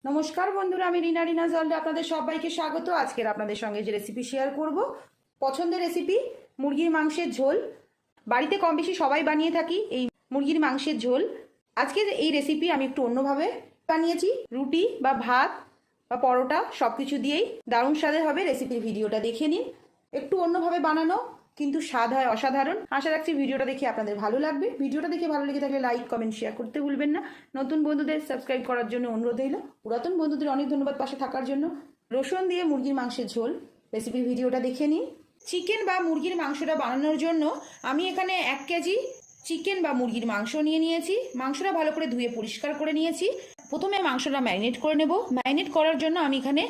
নমস্কার বন্ধুরা, আমি রিনা জলদে আপনাদের সবাইকে স্বাগত। আজকের আপনাদের সঙ্গে যে রেসিপি শেয়ার করব, পছন্দের রেসিপি মুরগির মাংসের ঝোল। বাড়িতে কম বেশি সবাই বানিয়ে থাকি এই মুরগির মাংসের ঝোল। আজকের এই রেসিপি আমি একটু অন্যভাবে বানিয়েছি। রুটি বা ভাত বা পরোটা সব কিছু দিয়েই দারুণ স্বাদের হবে। রেসিপির ভিডিওটা দেখে নিন। একটু অন্যভাবে বানানো, কিন্তু স্বাদ হয় অসাধারণ। আশা রাখছি ভিডিওটা দেখে আপনাদের ভালো লাগবে। ভিডিওটা দেখে ভালো লেগে থাকলে লাইক কমেন্ট শেয়ার করতে ভুলবেন না। নতুন বন্ধুদের সাবস্ক্রাইব করার জন্য অনুরোধ রইল। পুরাতন বন্ধুদের অনেক ধন্যবাদ পাশে থাকার জন্য। রসুন দিয়ে মুরগির মাংসের ঝোল রেসিপির ভিডিওটা দেখে নিন। চিকেন বা মুরগির মাংসটা বানানোর জন্য আমি এখানে 1 কেজি চিকেন বা মুরগির মাংস নিয়ে নিয়েছি। মাংসটা ভালো করে ধুয়ে পরিষ্কার করে নিয়েছি। প্রথমে মাংসটা ম্যারিনেট করে নেব। ম্যারিনেট করার জন্য আমি এখানে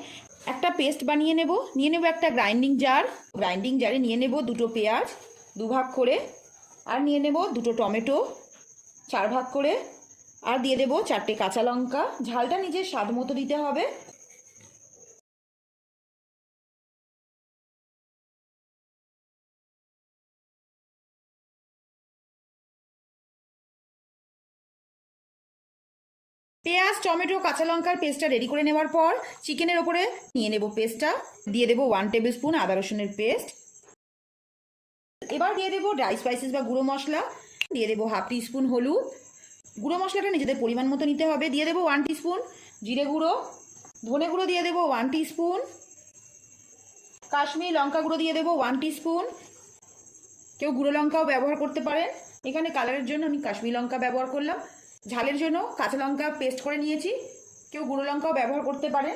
একটা পেস্ট বানিয়ে নেব। নিয়ে নেব একটা গ্রাইন্ডিং জার। গ্রাইন্ডিং জারে নিয়ে নেব 2টো পেঁয়াজ 2 ভাগ করে, আর নিয়ে নেব 2টো টমেটো 4 ভাগ করে, আর দিয়ে দেব 4টে কাঁচা লঙ্কা। ঝালটা নিজের স্বাদ মতো দিতে হবে। পেঁয়াজ টমেটো কাঁচা লঙ্কার পেস্টটা রেডি করে নেওয়ার পর চিকেনের ওপরে নিয়ে নেব পেস্টটা। দিয়ে দেব 1 টেবিল স্পুন আদা রসুনের পেস্ট। এবার দিয়ে দেবো ড্রাই স্পাইসেস বা গুঁড়ো মশলা। দিয়ে দেবো হাফ টিস্পুন হলুদ। গুঁড়ো মশলাটা নিজেদের পরিমাণ মতো নিতে হবে। দিয়ে দেবো 1 টিস্পুন জিরে গুঁড়ো। ধনে গুঁড়ো দিয়ে দেবো 1 টিস্পুন। কাশ্মীরি লঙ্কা গুঁড়ো দিয়ে দেবো 1 টিস্পুন। কেউ গুঁড়ো লঙ্কাও ব্যবহার করতে পারেন। এখানে কালারের জন্য আমি কাশ্মীরি লঙ্কা ব্যবহার করলাম। ঝালের জন্য কাঁচা লঙ্কা পেস্ট করে নিয়েছি। কেউ গুঁড়ো লঙ্কাও ব্যবহার করতে পারেন।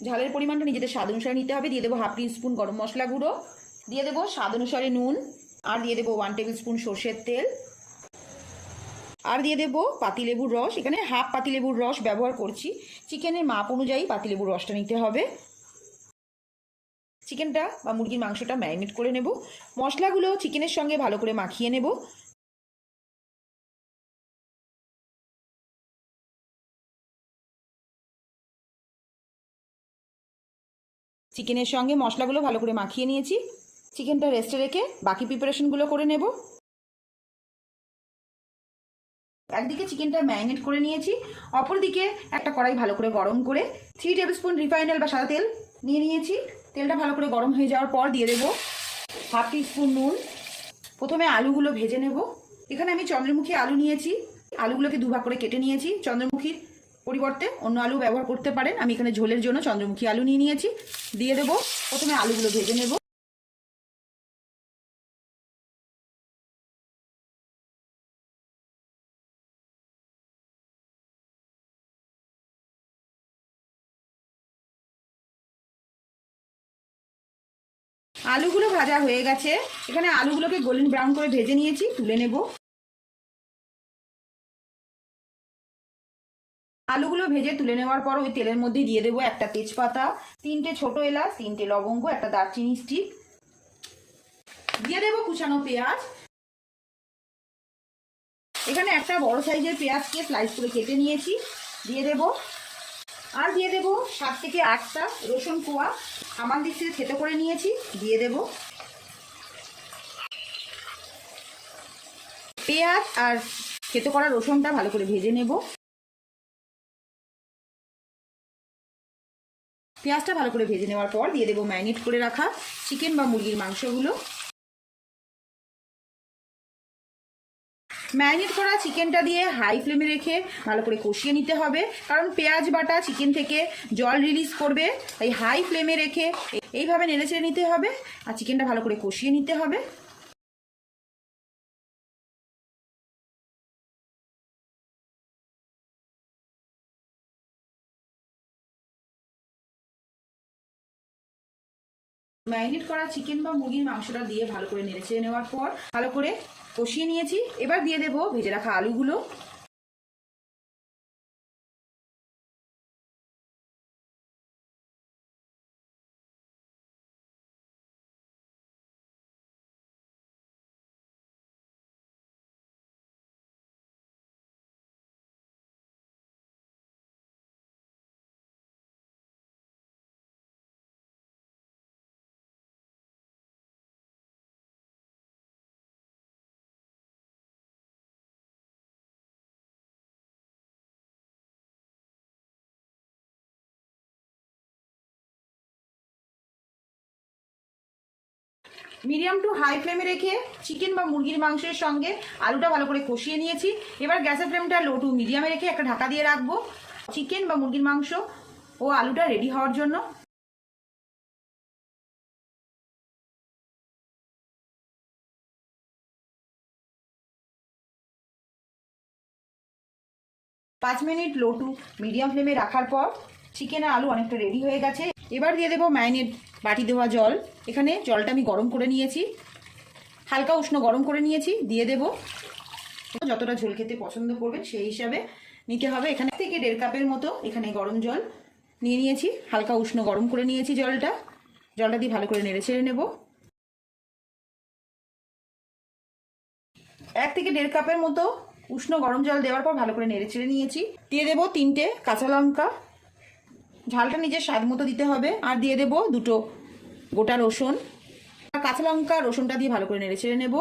ঝালের পরিমাণটা নিজেদের স্বাদ অনুসারে নিতে হবে। দিয়ে দেবো হাফ টিস্পুন গরম মশলা গুঁড়ো। দিয়ে দেবো স্বাদ অনুসারে নুন। আর দিয়ে দেবো 1 টেবিল স্পুন সর্ষের তেল। আর দিয়ে দেবো পাতিলেবুর রস। এখানে হাফ পাতিলেবুর রস ব্যবহার করছি। চিকেনের মাপ অনুযায়ী পাতিলেবুর রসটা নিতে হবে। চিকেনটা বা মুরগির মাংসটা ম্যারিনেট করে নেব। মশলাগুলো চিকেনের সঙ্গে ভালো করে মাখিয়ে নেব। চিকেনের সঙ্গে মশলাগুলো ভালো করে মাখিয়ে নিয়েছি। চিকেনটা রেস্টে রেখে বাকি প্রিপারেশনগুলো করে নেব। একদিকে চিকেনটা ম্যারিনেট করে নিয়েছি, অপরদিকে একটা কড়াই ভালো করে গরম করে 3 টেবিল স্পুন রিফাইন্ড অয়েল বা সাদা তেল নিয়ে নিয়েছি। তেলটা ভালো করে গরম হয়ে যাওয়ার পর দিয়ে দেবো হাফ টিস্পুন নুন। প্রথমে আলুগুলো ভেজে নেব। এখানে আমি চন্দ্রমুখী আলু নিয়েছি। আলুগুলোকে 2 ভাগ করে কেটে নিয়েছি। চন্দ্রমুখীর পরিবর্তে অন্য আলু ব্যবহার করতে পারেন। আমি এখানে ঝোলের জন্য চন্দ্রমুখী আলু নিয়ে নিয়েছি। দিয়ে দেবো। প্রথমে আলুগুলো ভেজে নেব। আলুগুলো ভাজা হয়ে গেছে। এখানে আলুগুলোকে গোল্ডেন ব্রাউন করে ভেজে নিয়েছি, তুলে নেব। আলুগুলো ভেজে তুলে নেওয়ার পর ওই তেলের মধ্যে দিয়ে দেবো একটা তেজপাতা, 3টে ছোট এলাচ, 3টে লবঙ্গ, একটা দারচিনি স্টিক। দিয়ে দেবো কুচানো পেঁয়াজ। এখানে একটা বড় সাইজের পেঁয়াজকে স্লাইস করে কেটে নিয়েছি, দিয়ে দেবো। আর দিয়ে দেবো 7 থেকে 8টা রসুন কোয়া সামান দিক থেকে থেতো করে নিয়েছি, দিয়ে দেবো। পেঁয়াজ আর থেতো করা রসুনটা ভালো করে ভেজে নেব। পেঁয়াজটা ভালো করে ভেজে নেওয়ার পর দিয়ে দেবো ম্যারিনেট করে রাখা চিকেন বা মুরগির মাংসগুলো। ম্যারিনেট করা চিকেনটা দিয়ে হাই ফ্লেমে রেখে ভালো করে কষিয়ে নিতে হবে, কারণ পেঁয়াজ বাটা চিকেন থেকে জল রিলিজ করবে। তাই হাই ফ্লেমে রেখে এইভাবে নেড়েচেড়ে নিতে হবে আর চিকেনটা ভালো করে কষিয়ে নিতে হবে। ম্যারিনেট করা চিকেন বা মুরগির মাংসটা দিয়ে ভালো করে নেড়েচেড়ে নেওয়ার পর ভালো করে কষিয়ে নিয়েছি। এবার দিয়ে দেবো ভেজে রাখা আলুগুলো। মিডিয়াম টু হাই ফ্লেমে রেখে চিকেন বা মুরগির মাংসের সঙ্গে আলুটা ভালো করে কষিয়ে নিয়েছি। এবার গ্যাসের ফ্লেমটা লো টু মিডিয়ামে রেখে একটা ঢাকা দিয়ে রাখবো চিকেন বা মুরগির মাংস ও আলুটা রেডি হওয়ার জন্য। 5 মিনিট লো টু মিডিয়াম ফ্লেমে রাখার পর চিকেন আর আলু অনেকটা রেডি হয়ে গেছে। এবার দিয়ে দেবো ম্যারিনেট বাটি দেওয়া জল। এখানে জলটা আমি গরম করে নিয়েছি, হালকা উষ্ণ গরম করে নিয়েছি। দিয়ে দেবো, যতটা ঝোল খেতে পছন্দ করবেন সেই হিসাবে নিতে হবে। এখানে থেকে 1.5 কাপের মতো এখানে গরম জল নিয়ে নিয়েছি, হালকা উষ্ণ গরম করে নিয়েছি জলটা দিয়ে ভালো করে নেড়ে ছেড়ে নেব। 1 থেকে 1.5 কাপের মতো উষ্ণ গরম জল দেওয়ার পর ভালো করে নেড়ে ছেড়ে নিয়েছি। দিয়ে দেবো 3টে কাঁচা লঙ্কা, ঝালটা নিজের স্বাদ মতো দিতে হবে। আর দিয়ে দেবো 2টো গোটা রসুন। কাঁচা লঙ্কা রসুনটা দিয়ে ভালো করে নেড়ে ছেড়ে নেব।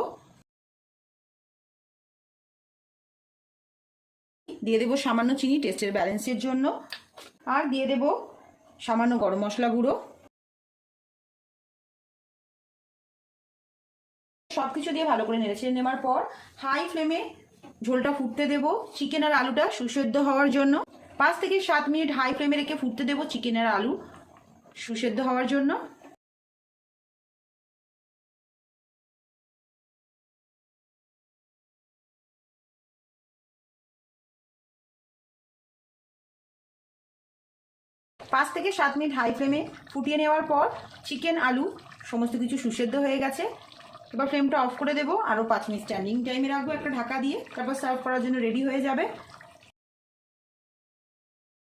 দিয়ে দেবো সামান্য চিনি টেস্টের ব্যালেন্সের জন্য। আর দিয়ে দেবো সামান্য গরম মশলা গুঁড়ো। সবকিছু দিয়ে ভালো করে নেড়ে ছেড়ে নেওয়ার পর হাই ফ্লেমে ঝোলটা ফুটতে দেব চিকেন আর আলুটা সুসেদ্ধ হওয়ার জন্য। 5 থেকে 7 মিনিট হাই ফ্লেমে রেখে ফুটতে দেব চিকেন আর আলু সুসেদ্ধ হওয়ার জন্য। পাঁচ থেকে 7 মিনিট হাই ফ্লেমে ফুটিয়ে নেওয়ার পর চিকেন আলু সমস্ত কিছু সুসেদ্ধ হয়ে গেছে। এবার ফ্লেমটা অফ করে দেবো, আরও 5 মিনিট স্ট্যান্ডিং টাইমে রাখবো একটা ঢাকা দিয়ে, তারপর সার্ভ করার জন্য রেডি হয়ে যাবে।